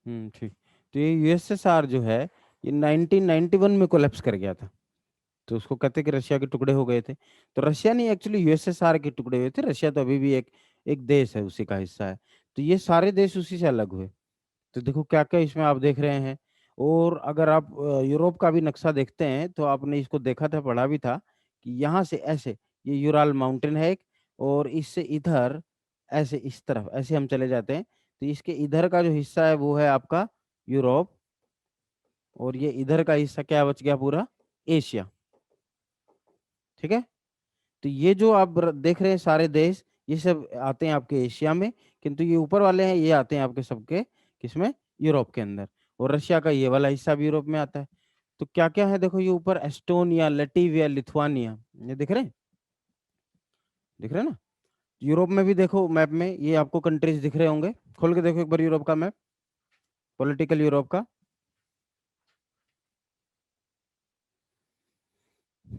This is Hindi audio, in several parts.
ठीक। तो ये यूएसएसआर जो है ये 1991 में कोलैप्स कर गया था। तो उसको कहते हैं कि रशिया के टुकड़े हो गए थे। तो रशिया नहीं, एक्चुअली यूएसएसआर के टुकड़े हुए थे। रशिया तो अभी भी एक एक देश है, उसी का हिस्सा है। तो ये सारे देश उसी से अलग हुए। तो देखो क्या क्या इसमें आप देख रहे हैं। और अगर आप यूरोप का भी नक्शा देखते हैं तो आपने इसको देखा था, पढ़ा भी था कि यहाँ से ऐसे ये यूराल माउंटेन है एक, और इससे इधर ऐसे इस तरफ ऐसे हम चले जाते हैं। तो इसके इधर का जो हिस्सा है वो है आपका यूरोप, और ये इधर का हिस्सा क्या बच गया, पूरा एशिया। ठीक है। तो ये जो आप देख रहे हैं सारे देश, ये सब आते हैं आपके एशिया में, किंतु ये ऊपर वाले हैं ये आते हैं आपके सबके किसमें, यूरोप के अंदर। और रशिया का ये वाला हिस्सा भी यूरोप में आता है। तो क्या क्या है देखो, ये ऊपर एस्टोनिया, लटीविया, लिथुआनिया, ये दिख रहे हैं, दिख रहे हैं ना। यूरोप में भी देखो मैप में ये आपको कंट्रीज दिख रहे होंगे। खोल के देखो एक बार यूरोप का मैप, पॉलिटिकल यूरोप का।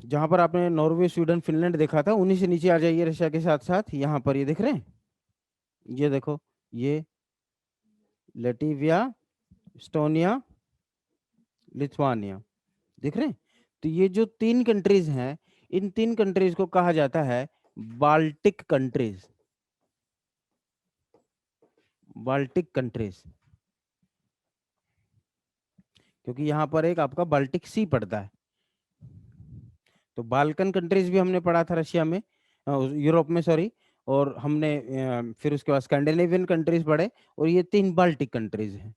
जहां पर आपने नॉर्वे, स्वीडन, फिनलैंड देखा था, उन्हीं से नीचे आ जाइए रशिया के साथ साथ, यहाँ पर ये दिख रहे हैं। ये देखो, ये लटीविया, एस्टोनिया, लिथुआनिया, दिख रहे हैं। तो ये जो तीन कंट्रीज हैं, इन तीन कंट्रीज को कहा जाता है बाल्टिक कंट्रीज। बाल्टिक कंट्रीज, क्योंकि यहाँ पर एक आपका बाल्टिक सी पड़ता है। तो बाल्कन कंट्रीज भी हमने पढ़ा था रशिया में, यूरोप में सॉरी। और हमने फिर उसके बाद स्कैंडिनेवियन कंट्रीज पढ़े, और ये तीन बाल्टिक कंट्रीज हैं।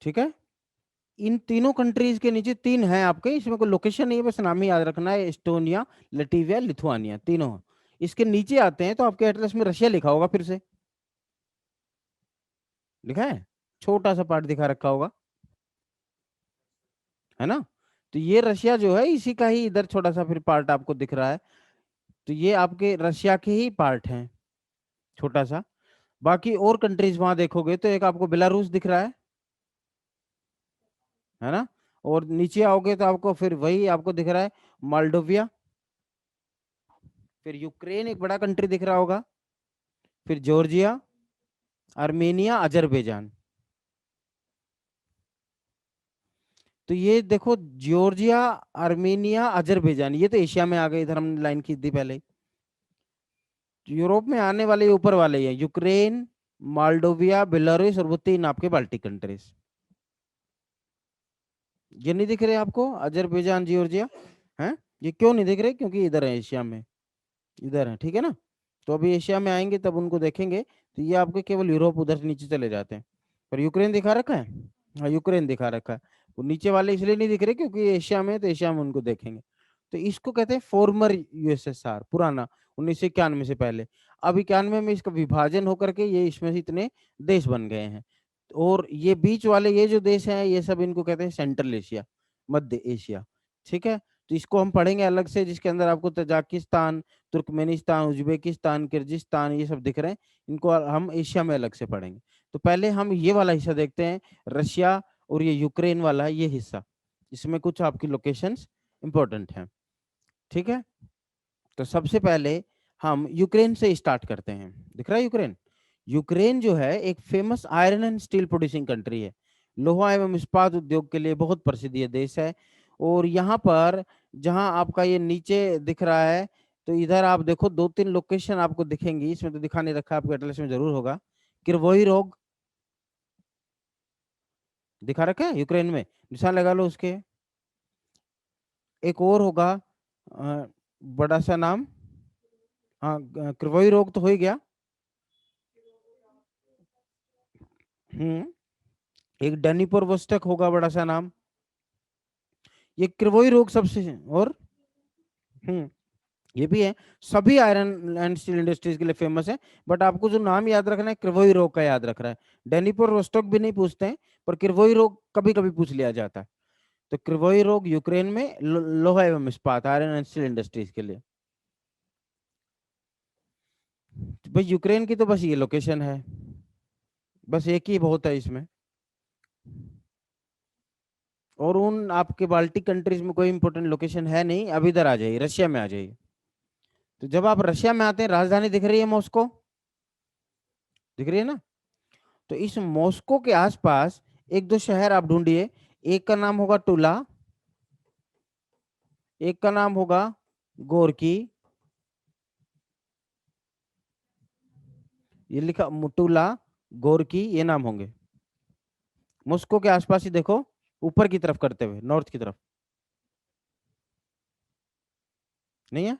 ठीक है। इन तीनों कंट्रीज के नीचे तीन हैं आपके, इसमें कोई लोकेशन नहीं है, बस नाम ही याद रखना है, एस्टोनिया, लटीविया, लिथुआनिया, तीनों इसके नीचे आते हैं। तो आपके एटलस में रशिया लिखा होगा, फिर से लिखा है, छोटा सा पार्ट दिखा रखा होगा, है ना। तो ये रशिया जो है इसी का ही इधर छोटा सा फिर पार्ट आपको दिख रहा है। तो ये आपके रशिया के ही पार्ट हैं, छोटा सा। बाकी और कंट्रीज वहां देखोगे तो एक आपको बेलारूस दिख रहा है ना। और नीचे आओगे तो आपको फिर वही आपको दिख रहा है, मोल्डोविया। फिर यूक्रेन एक बड़ा कंट्री दिख रहा होगा। फिर जॉर्जिया, आर्मेनिया, अजरबैजान। तो ये देखो, जॉर्जिया, आर्मेनिया, अजरबैजान, ये तो एशिया में आ गए, इधर हमने लाइन खींच दी पहले ही। यूरोप में आने वाले ये ऊपर वाले ही हैं, यूक्रेन, मोल्डोविया, बेलारूस, और वो तीन आपके बाल्टिक कंट्रीज। ये नहीं दिख रहे आपको, अजरबैजान, जॉर्जिया, हैं। ये क्यों नहीं दिख रहे, क्योंकि इधर है एशिया में, इधर है, ठीक है ना। तो अभी एशिया में आएंगे तब उनको देखेंगे। तो ये आपके केवल यूरोप उधर से नीचे चले जाते हैं। पर यूक्रेन दिखा रखा है, हाँ यूक्रेन दिखा रखा है। वो नीचे वाले इसलिए नहीं दिख रहे क्योंकि ये एशिया में है, तो एशिया में उनको देखेंगे। तो इसको कहते हैं फॉर्मर यूएसएसआर, पुराना, 1991 से पहले। अब 91 में इसका विभाजन होकर के ये इसमें से इतने देश बन गए हैं। और ये बीच वाले ये जो देश हैं, ये सब इनको कहते हैं सेंट्रल एशिया, मध्य एशिया। ठीक है। तो इसको हम पढ़ेंगे अलग से, जिसके अंदर आपको तजाकिस्तान, तुर्कमेनिस्तान, उज्बेकिस्तान, किर्गिस्तान, ये सब दिख रहे हैं। इनको हम एशिया में अलग से पढ़ेंगे। तो पहले हम ये वाला हिस्सा देखते हैं, रशिया और ये यूक्रेन वाला ये हिस्सा, इसमें कुछ आपकी लोकेशंस इंपॉर्टेंट हैं। ठीक है। तो सबसे पहले हम यूक्रेन से स्टार्ट करते हैं। दिख रहा है यूक्रेन। यूक्रेन जो है एक famous iron and steel producing country है। लोहा एवं इस्पात उद्योग के लिए बहुत प्रसिद्ध ये देश है। और यहाँ पर जहाँ आपका ये नीचे दिख रहा है, तो इधर आप देखो दो तीन लोकेशन आपको दिखेंगी, इसमें तो दिखा नहीं रखा, आपके एटलस में जरूर होगा। किरवोई रोग दिखा रखा है यूक्रेन में, निशान लगा लो उसके। एक और होगा बड़ा सा नाम, हाँ किरवोई रोग तो हो ही गया। एक डनीपुर वस्टक होगा बड़ा सा नाम। ये किरवोई रोग सबसे, और हम्म ये भी है। सभी आयरन एंड स्टील इंडस्ट्रीज के लिए फेमस है। बट आपको जो नाम याद रखना है, किरवोई रोग का याद रख रहा है। डनीपुर वोस्टोक भी नहीं पूछते हैं, पर किरवोई रोग कभी कभी पूछ लिया जाता है। तो किरवोई रोग यूक्रेन में लोहा एवं इस्पात, आयरन एंड स्टील इंडस्ट्रीज के लिए। तो भाई यूक्रेन की तो बस ये लोकेशन है, बस एक ही बहुत है इसमें। और उन आपके बाल्टिक कंट्रीज में कोई इंपोर्टेंट लोकेशन है नहीं। अब इधर आ जाइए, रशिया में आ जाइए। तो जब आप रशिया में आते हैं, राजधानी दिख रही है मॉस्को, दिख रही है ना। तो इस मॉस्को के आसपास एक दो शहर आप ढूंढिए। एक का नाम होगा टूला, एक का नाम होगा गोरकी। ये लिखा टूला, गोरकी, ये नाम होंगे। मॉस्को के आसपास ही देखो, ऊपर की तरफ करते हुए, नॉर्थ की तरफ। नहीं है?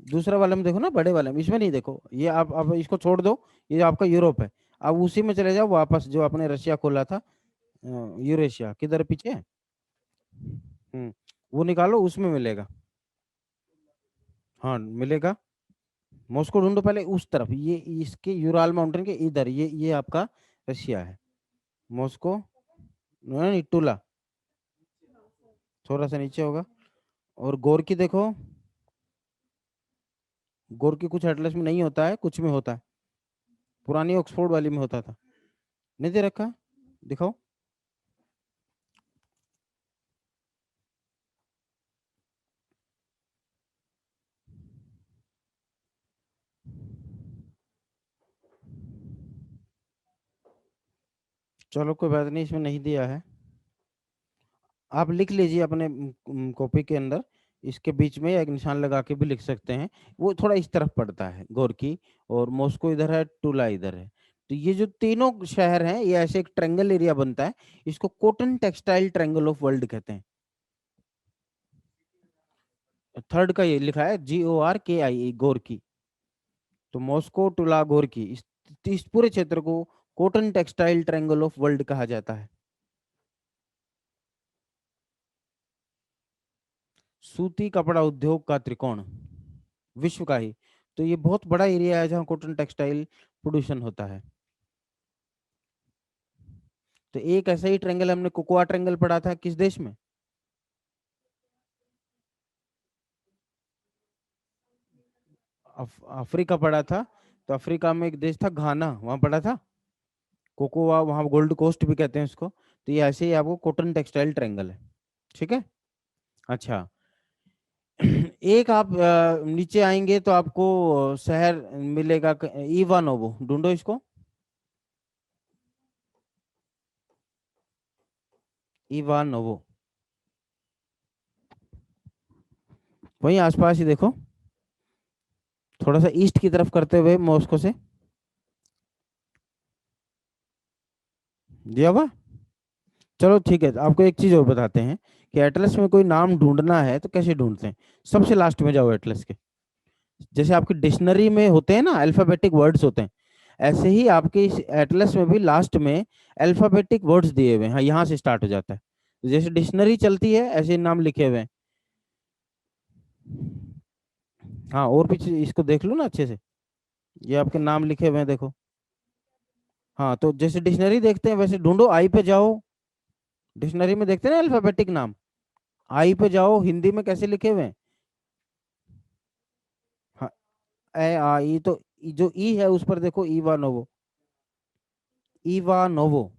दूसरा वाले में देखो ना, बड़े वाले में, इसमें नहीं देखो। ये आप इसको छोड़ दो, ये आपका यूरोप है। अब उसी में चले जाओ वापस, जो आपने रशिया खोला था, यूरेशिया किधर पीछे है। वो निकालो, उसमें मिलेगा। हाँ मिलेगा। मॉस्को ढूंढो पहले उस तरफ, ये इसके यूराल माउंटेन के इधर, ये आपका रशिया है। मॉस्को, नहीं टूला थोड़ा सा नीचे होगा। और गोरकी देखो, गोरकी कुछ एटलस में नहीं होता है, कुछ में होता है। पुरानी ऑक्सफोर्ड वाली में होता था। नहीं दे रखा, दिखाओ। चलो कोई बात नहीं, इसमें नहीं दिया है। आप लिख लीजिए अपने कॉपी के अंदर, इसके बीच में एक निशान लगा के भी लिख सकते हैं। वो थोड़ा इस तरफ पड़ता है, गोरकी। और मॉस्को इधर है, टूला इधर है। तो ये जो तीनों शहर हैं, ये ऐसे एक ट्रायंगल एरिया बनता है। इसको cotton textile triangle of world कहते हैं। थर्ड का ये लिखा है GORKI, गोरकी। तो मॉस्को, टूला, गोरकी, इस पूरे क्षेत्र को cotton textile triangle of world कहा जाता है। सूती कपड़ा उद्योग का त्रिकोण, विश्व का ही। तो ये बहुत बड़ा एरिया है जहाँ कॉटन टेक्सटाइल प्रोड्यूशन होता है। तो एक ऐसा ही ट्रायंगल हमने कोकोआ ट्रायंगल पढ़ा था, किस देश में? अफ्रीका पढ़ा था। तो अफ्रीका में एक देश था घाना, वहां पढ़ा था। कोकोआ, वहां गोल्ड कोस्ट भी कहते हैं उसको। तो ये ऐसे ही आपको कॉटन टेक्सटाइल ट्रायंगल है। ठीक है। अच्छा। एक आप नीचे आएंगे तो आपको शहर मिलेगा, इवानोवो, ढूंढो इसको। इवानोवो, वहीं आसपास ही देखो, थोड़ा सा ईस्ट की तरफ करते हुए मॉस्को से। दिया हुआ। चलो ठीक है, तो आपको एक चीज और बताते हैं कि एटलस में कोई नाम ढूंढना है तो कैसे ढूंढते हैं। सबसे लास्ट में जाओ एटलस के। जैसे आपकी डिक्शनरी में होते हैं ना अल्फाबेटिक वर्ड्स होते हैं, ऐसे ही आपके इस एटलस में भी लास्ट में अल्फाबेटिक वर्ड्स दिए हुए हैं। हाँ, यहाँ से स्टार्ट हो जाता है। तो जैसे डिक्शनरी चलती है, ऐसे ही नाम लिखे हुए हैं। हाँ, और पीछे इसको देख लो ना अच्छे से, ये आपके नाम लिखे हुए हैं, देखो। हाँ, तो जैसे डिक्शनरी देखते हैं वैसे ढूंढो, आई पे जाओ। डिक्शनरी में देखते हैं ना अल्फाबेटिक नाम, आई पे जाओ, हिंदी में कैसे लिखे हुए हैं। हाँ, ए आ ई, तो जो ई है उस पर देखो, इवानोवो। इवानोवो,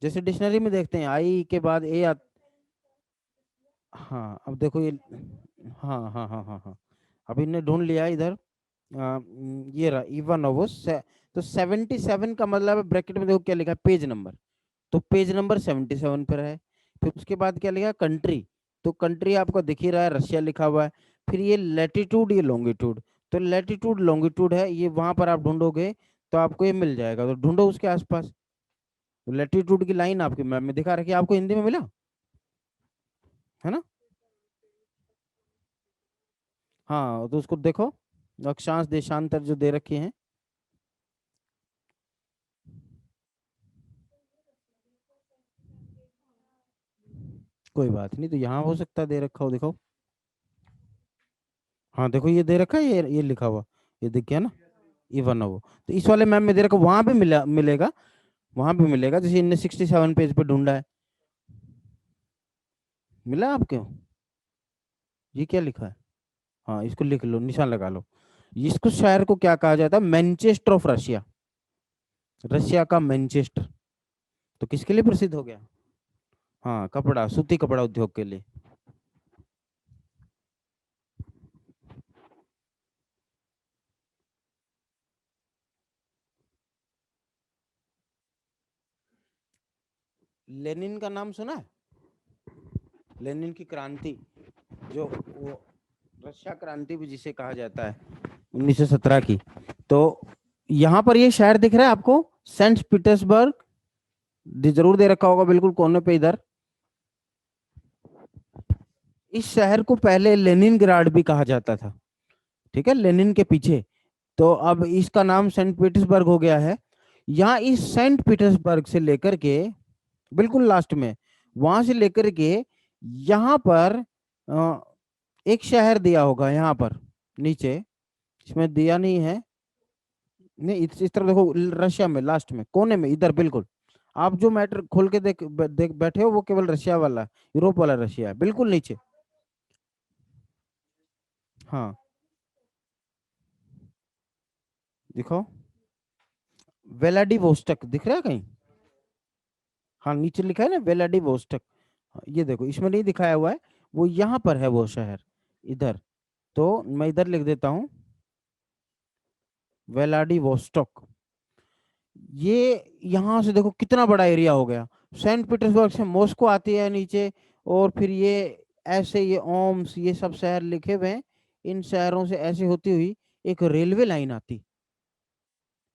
जैसे डिक्शनरी में देखते हैं आई के बाद ए आ। हाँ, अब देखो ये। हाँ हाँ हाँ हाँ हाँ, अब इन्हें ढूंढ लिया इधर। ये रहा इवानोवो तो 77 का मतलब है, ब्रैकेट में देखो क्या लिखा है, पेज नंबर। तो पेज नंबर 77 पर है। फिर उसके बाद क्या लिखा, कंट्री। तो कंट्री आपको दिख ही रहा है, रशिया लिखा हुआ है। फिर ये लैटिट्यूड, ये लॉन्गिट्यूड। तो लैटिट्यूड लॉन्गिट्यूड है, ये वहां पर आप ढूंढोगे तो आपको ये मिल जाएगा। तो ढूंढो उसके आसपास। लैटिट्यूड की लाइन आपके मैप में दिखा रखी है, आपको हिंदी में मिला है ना। हाँ, तो उसको देखो, अक्षांश देशांतर जो दे रखे हैं। कोई बात नहीं, तो यहाँ हो सकता है दे रखा हो, देखो। हाँ देखो, ये दे रखा है, ये लिखा हुआ, ये दिख गया ना, इवानोवो। तो इस वाले मैम में दे रखा, वहां पे मिलेगा। वहां पे मिलेगा, जैसे इनने 67 पेज पे ढूंढा है। मिला आपको? ये क्या लिखा है? हाँ, इसको लिख लो, निशान लगा लो। इसको शहर को क्या कहा जाता है, मैनचेस्टर ऑफ रशिया। रशिया का मैनचेस्टर। तो किसके लिए प्रसिद्ध हो गया? हाँ, कपड़ा, सूती कपड़ा उद्योग के लिए। लेनिन का नाम सुना है? लेनिन की क्रांति, जो वो रशिया क्रांति भी जिसे कहा जाता है 1917 की। तो यहाँ पर ये शहर दिख रहा है आपको, सेंट पीटर्सबर्ग, जरूर दे रखा होगा बिल्कुल कोने पे इधर। इस शहर को पहले लेनिनग्राड भी कहा जाता था, ठीक है, लेनिन के पीछे। तो अब इसका नाम सेंट पीटर्सबर्ग हो गया है। यहाँ इस सेंट पीटर्सबर्ग से लेकर के बिल्कुल लास्ट में, वहां से लेकर के यहाँ पर एक शहर दिया होगा यहाँ पर नीचे, इसमें दिया नहीं है, नहीं इस तरफ देखो, रशिया में लास्ट में कोने में इधर बिल्कुल। आप जो मैटर खोल के देख बैठे हो वो केवल रशिया वाला, यूरोप वाला रशिया है, बिल्कुल नीचे। हाँ दिखो, वेलाडिवोस्टक दिख रहा है कहीं? हाँ नीचे लिखा है ना वेलाडिवोस्टक। हाँ, ये देखो इसमें नहीं दिखाया हुआ है, वो यहाँ पर है वो शहर, इधर। तो मैं इधर लिख देता हूँ, वेलाडिवोस्टॉक। ये यहाँ से देखो कितना बड़ा एरिया हो गया। सेंट पीटर्सबर्ग से मॉस्को आती है नीचे, और फिर ये ऐसे ये ओम्स ये सब शहर लिखे हुए हैं, इन शहरों से ऐसे होती हुई एक रेलवे लाइन आती,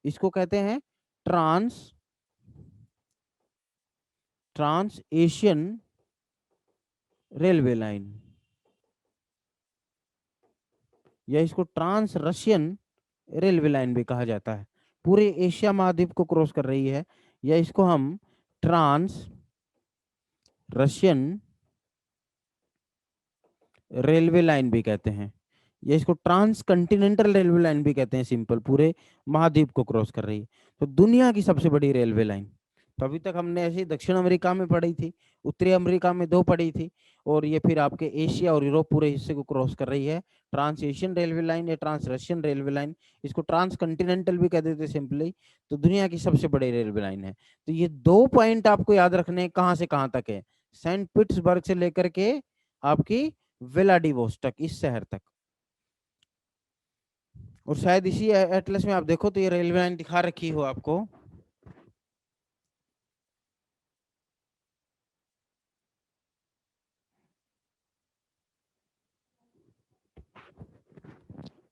इसको कहते हैं trans trans Asian railway line, या इसको ट्रांस रशियन रेलवे लाइन भी कहा जाता है। पूरे एशिया महाद्वीप को क्रॉस कर रही है, या इसको हम ट्रांस रशियन रेलवे लाइन भी कहते हैं, या इसको ट्रांस कंटिनेंटल रेलवे लाइन भी कहते हैं, सिंपल पूरे महाद्वीप को क्रॉस कर रही है। तो दुनिया की सबसे बड़ी रेलवे लाइन। तो अभी तक हमने ऐसे ही दक्षिण अमेरिका में पढ़ी थी, उत्तरी अमेरिका में दो पढ़ी थी, और ये फिर आपके एशिया और यूरोप पूरे हिस्से को क्रॉस कर रही है। ट्रांस एशियन रेलवे लाइन या ट्रांस रशियन रेलवे लाइन, इसको ट्रांस कंटिनेंटल भी कह देते हैं सिंपली। तो दुनिया की सबसे बड़ी रेलवे लाइन है। तो ये दो पॉइंट आपको याद रखने, कहाँ से कहाँ तक है, सेंट पीटर्सबर्ग से लेकर के आपकी व्लादिवोस्टॉक इस शहर तक। और शायद इसी एटलस में आप देखो तो ये रेलवे लाइन दिखा रखी हो आपको।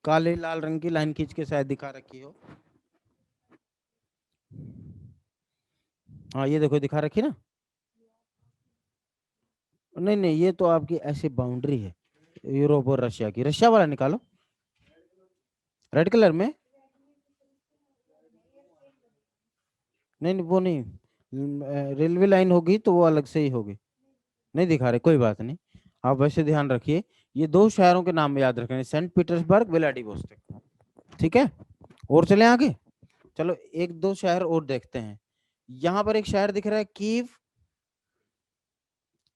काले लाल रंग की लाइन खींच के शायद दिखा रखी हो। हाँ ये देखो दिखा रखी ना। नहीं नहीं, ये तो आपकी ऐसी बाउंड्री है यूरोप और रशिया की। रशिया वाला निकालो, रेड कलर में। नहीं नहीं वो नहीं, रेलवे लाइन होगी तो वो अलग से ही होगी। नहीं दिखा रहे, कोई बात नहीं, आप वैसे ध्यान रखिए। ये दो शहरों के नाम याद रखने, सेंट पीटर्सबर्ग व्लादिवोस्टॉक, ठीक है। और चले आगे, चलो एक दो शहर और देखते हैं। यहाँ पर एक शहर दिख रहा है कीव,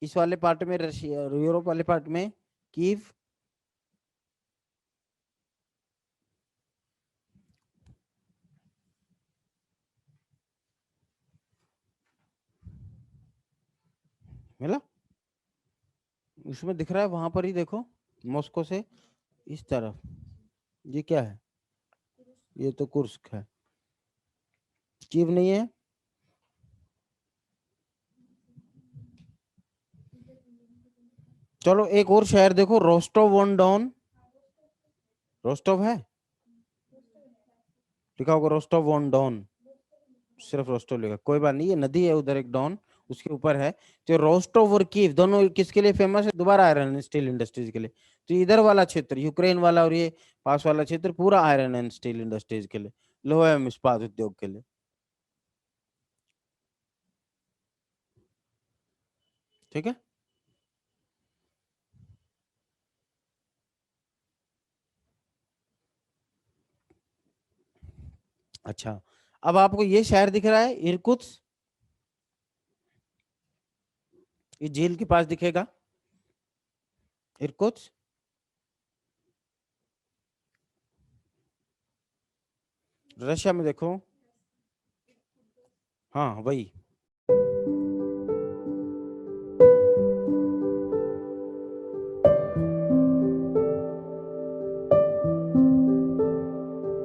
इस वाले पार्ट में, रशिया यूरोप वाले पार्ट में कीव। मिला, उसमें दिख रहा है वहां पर ही देखो, मॉस्को से इस तरफ। ये क्या है? ये तो कुर्स्क है, कीव नहीं है। चलो एक और शहर देखो, रोस्टोव ऑन डॉन। रोस्टोव है, लिखा होगा रोस्टोव ऑन डॉन, सिर्फ रोस्टोव लिखा, कोई बात नहीं, ये नदी है उधर एक डॉन, उसके ऊपर है। तो रोस्टोव और कीव दोनों किसके लिए फेमस है? दोबारा आयरन स्टील इंडस्ट्रीज के लिए। तो इधर वाला क्षेत्र यूक्रेन वाला, और ये पास वाला क्षेत्र पूरा आयरन एंड स्टील इंडस्ट्रीज के लिए, लोहा एवं इस्पात उद्योग के लिए, ठीक है। अच्छा, अब आपको ये शहर दिख रहा है इरकुत्स्क, ये झील के पास दिखेगा इरकुत्स्क। रशिया में देखो, हाँ वही,